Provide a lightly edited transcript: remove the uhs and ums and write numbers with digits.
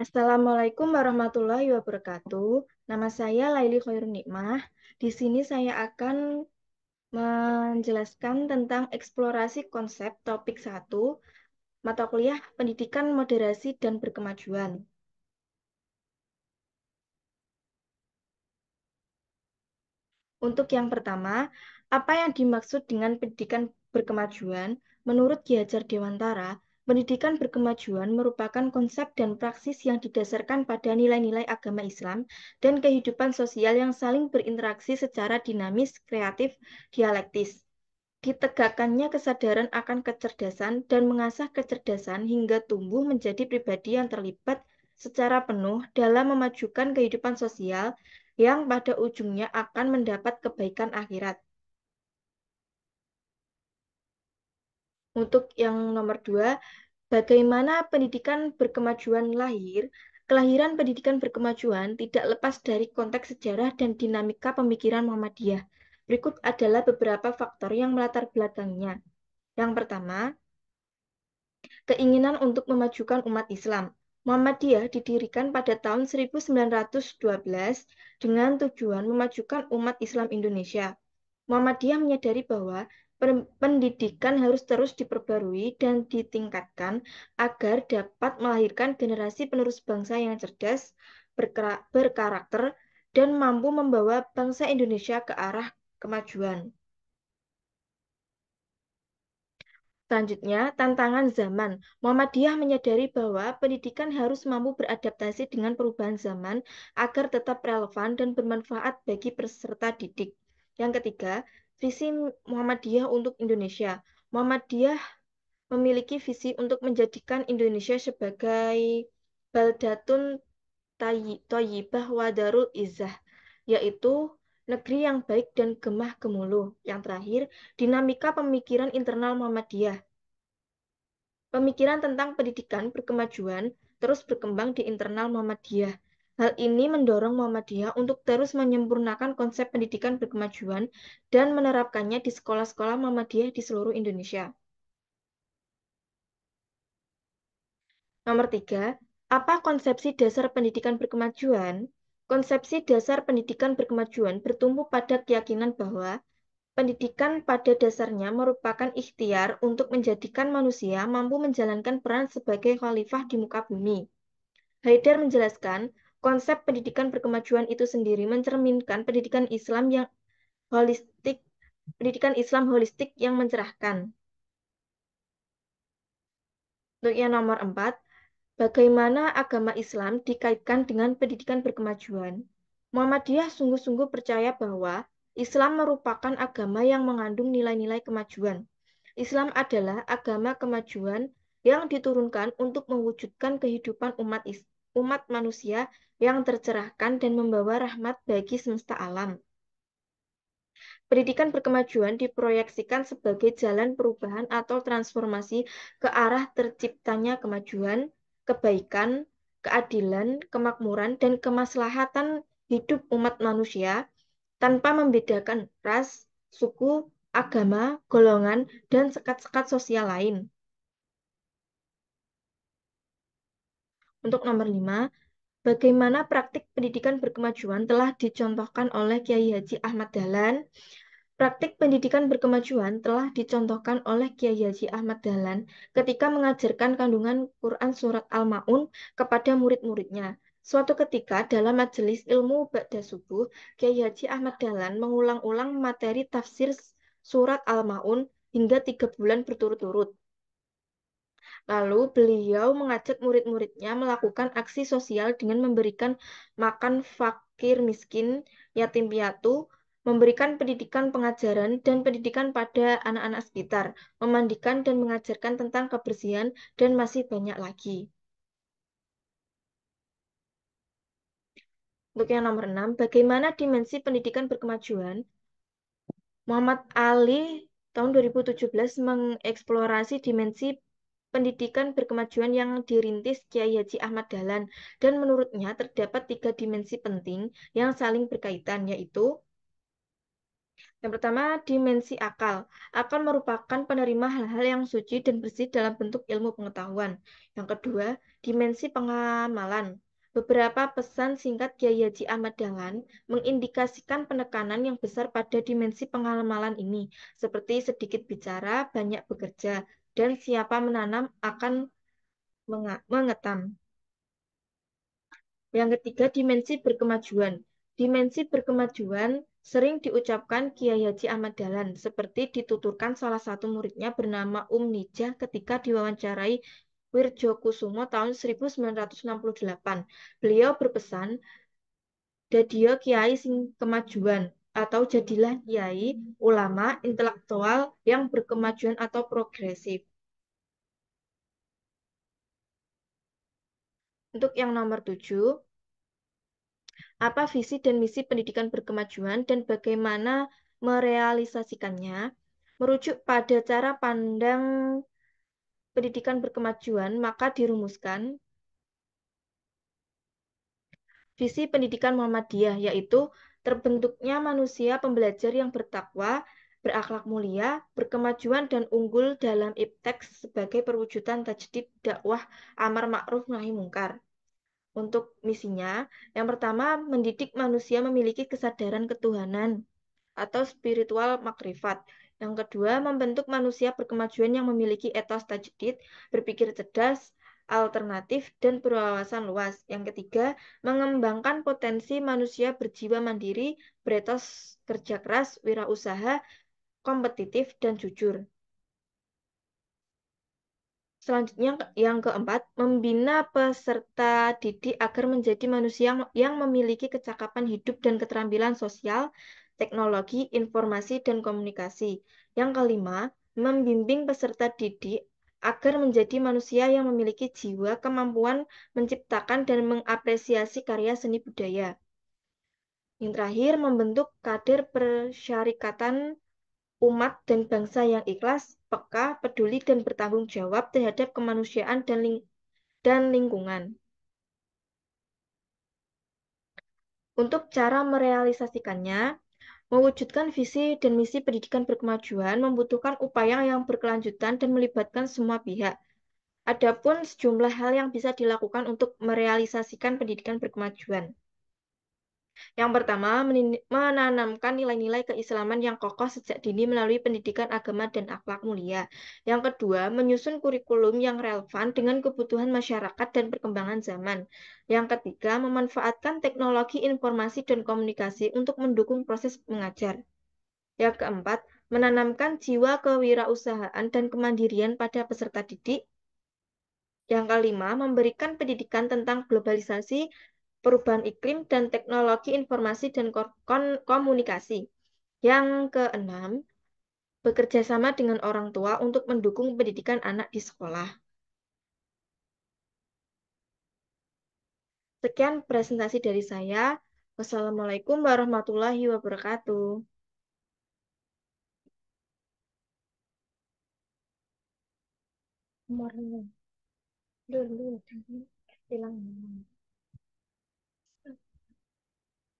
Assalamualaikum warahmatullahi wabarakatuh. Nama saya Laili Khairun Nikmah. Di sini saya akan menjelaskan tentang eksplorasi konsep topik satu mata kuliah Pendidikan Moderasi dan Berkemajuan. Untuk yang pertama, apa yang dimaksud dengan pendidikan berkemajuan? Menurut Ki Hajar Dewantara, pendidikan berkemajuan merupakan konsep dan praksis yang didasarkan pada nilai-nilai agama Islam dan kehidupan sosial yang saling berinteraksi secara dinamis, kreatif, dialektis. Ditegakkannya kesadaran akan kecerdasan dan mengasah kecerdasan hingga tumbuh menjadi pribadi yang terlibat secara penuh dalam memajukan kehidupan sosial yang pada ujungnya akan mendapat kebaikan akhirat. Untuk yang nomor dua, bagaimana pendidikan berkemajuan lahir? Kelahiran pendidikan berkemajuan tidak lepas dari konteks sejarah dan dinamika pemikiran Muhammadiyah. Berikut adalah beberapa faktor yang melatar belakangnya. Yang pertama, keinginan untuk memajukan umat Islam. Muhammadiyah didirikan pada tahun 1912 dengan tujuan memajukan umat Islam Indonesia. Muhammadiyah menyadari bahwa pendidikan harus terus diperbarui dan ditingkatkan agar dapat melahirkan generasi penerus bangsa yang cerdas, berkarakter, dan mampu membawa bangsa Indonesia ke arah kemajuan. Selanjutnya, tantangan zaman. Muhammadiyah menyadari bahwa pendidikan harus mampu beradaptasi dengan perubahan zaman agar tetap relevan dan bermanfaat bagi peserta didik. Yang ketiga, visi Muhammadiyah untuk Indonesia. Muhammadiyah memiliki visi untuk menjadikan Indonesia sebagai baldatun Thayyibah wa Darul Izzah, yaitu negeri yang baik dan gemah gemuluh. Yang terakhir, dinamika pemikiran internal Muhammadiyah. Pemikiran tentang pendidikan berkemajuan terus berkembang di internal Muhammadiyah. Hal ini mendorong Muhammadiyah untuk terus menyempurnakan konsep pendidikan berkemajuan dan menerapkannya di sekolah-sekolah Muhammadiyah di seluruh Indonesia. Nomor tiga, apa konsepsi dasar pendidikan berkemajuan? Konsepsi dasar pendidikan berkemajuan bertumbuh pada keyakinan bahwa pendidikan pada dasarnya merupakan ikhtiar untuk menjadikan manusia mampu menjalankan peran sebagai khalifah di muka bumi. Haidar menjelaskan, konsep pendidikan berkemajuan itu sendiri mencerminkan holistik, pendidikan Islam holistik yang mencerahkan. Untuk yang nomor 4, bagaimana agama Islam dikaitkan dengan pendidikan berkemajuan? Muhammadiyah sungguh-sungguh percaya bahwa Islam merupakan agama yang mengandung nilai-nilai kemajuan. Islam adalah agama kemajuan yang diturunkan untuk mewujudkan kehidupan umat manusia yang tercerahkan dan membawa rahmat bagi semesta alam. Pendidikan berkemajuan diproyeksikan sebagai jalan perubahan atau transformasi ke arah terciptanya kemajuan, kebaikan, keadilan, kemakmuran, dan kemaslahatan hidup umat manusia tanpa membedakan ras, suku, agama, golongan, dan sekat-sekat sosial lain. Untuk nomor 5, bagaimana praktik pendidikan berkemajuan telah dicontohkan oleh Kiai Haji Ahmad Dahlan. Praktik pendidikan berkemajuan telah dicontohkan oleh Kiai Haji Ahmad Dahlan ketika mengajarkan kandungan Quran Surat Al-Ma'un kepada murid-muridnya. Suatu ketika dalam majelis ilmu Ba'da Subuh, Kiai Haji Ahmad Dahlan mengulang-ulang materi tafsir Surat Al-Ma'un hingga 3 bulan berturut-turut. Lalu beliau mengajak murid-muridnya melakukan aksi sosial dengan memberikan makan fakir miskin, yatim piatu, memberikan pendidikan pengajaran dan pendidikan pada anak-anak sekitar, memandikan dan mengajarkan tentang kebersihan, dan masih banyak lagi. Untuk yang nomor 6, bagaimana dimensi pendidikan berkemajuan? Muhammad Ali tahun 2017 mengeksplorasi dimensi pendidikan berkemajuan yang dirintis Kiai Haji Ahmad Dahlan dan menurutnya terdapat 3 dimensi penting yang saling berkaitan yaitu Yang pertama, dimensi akal. Akal merupakan penerima hal-hal yang suci dan bersih dalam bentuk ilmu pengetahuan. Yang kedua, dimensi pengamalan. Beberapa pesan singkat Kiai Haji Ahmad Dahlan mengindikasikan penekanan yang besar pada dimensi pengamalan ini, seperti sedikit bicara, banyak bekerja, dan siapa menanam akan mengetam. Yang ketiga, dimensi berkemajuan. Dimensi berkemajuan sering diucapkan Kiai Haji Ahmad Dahlan, seperti dituturkan salah satu muridnya bernama Nijah ketika diwawancarai Wirjokusumo tahun 1968. Beliau berpesan, "Dadio Kiai sing kemajuan," atau jadilah kiai, ulama, intelektual yang berkemajuan atau progresif. Untuk yang nomor 7, apa visi dan misi pendidikan berkemajuan dan bagaimana merealisasikannya, merujuk pada cara pandang pendidikan berkemajuan, maka dirumuskan visi pendidikan Muhammadiyah, yaitu terbentuknya manusia pembelajar yang bertakwa, berakhlak mulia, berkemajuan dan unggul dalam iptek sebagai perwujudan tajdid dakwah amar ma'ruf nahi mungkar. Untuk misinya, yang pertama, mendidik manusia memiliki kesadaran ketuhanan atau spiritual makrifat. Yang kedua, membentuk manusia berkemajuan yang memiliki etos tajdid, berpikir cerdas, alternatif, dan berwawasan luas. Yang ketiga, mengembangkan potensi manusia berjiwa mandiri, beretos kerja keras, wirausaha, kompetitif, dan jujur. Selanjutnya, yang keempat, membina peserta didik agar menjadi manusia yang memiliki kecakapan hidup dan keterampilan sosial, teknologi, informasi, dan komunikasi. Yang kelima, membimbing peserta didik agar menjadi manusia yang memiliki jiwa, kemampuan menciptakan dan mengapresiasi karya seni budaya. Yang terakhir, membentuk kader persyarikatan umat dan bangsa yang ikhlas, peka, peduli, dan bertanggung jawab terhadap kemanusiaan dan lingkungan. Untuk cara merealisasikannya, mewujudkan visi dan misi pendidikan berkemajuan membutuhkan upaya yang berkelanjutan dan melibatkan semua pihak. Adapun sejumlah hal yang bisa dilakukan untuk merealisasikan pendidikan berkemajuan. Yang pertama, menanamkan nilai-nilai keislaman yang kokoh sejak dini melalui pendidikan agama dan akhlak mulia. Yang kedua, menyusun kurikulum yang relevan dengan kebutuhan masyarakat dan perkembangan zaman. Yang ketiga, memanfaatkan teknologi informasi dan komunikasi untuk mendukung proses mengajar. Yang keempat, menanamkan jiwa kewirausahaan dan kemandirian pada peserta didik. Yang kelima, memberikan pendidikan tentang globalisasi, perubahan iklim, dan teknologi informasi dan komunikasi. Yang keenam, bekerja sama dengan orang tua untuk mendukung pendidikan anak di sekolah. Sekian presentasi dari saya. Wassalamualaikum warahmatullahi wabarakatuh. Kemarin dulu hilang.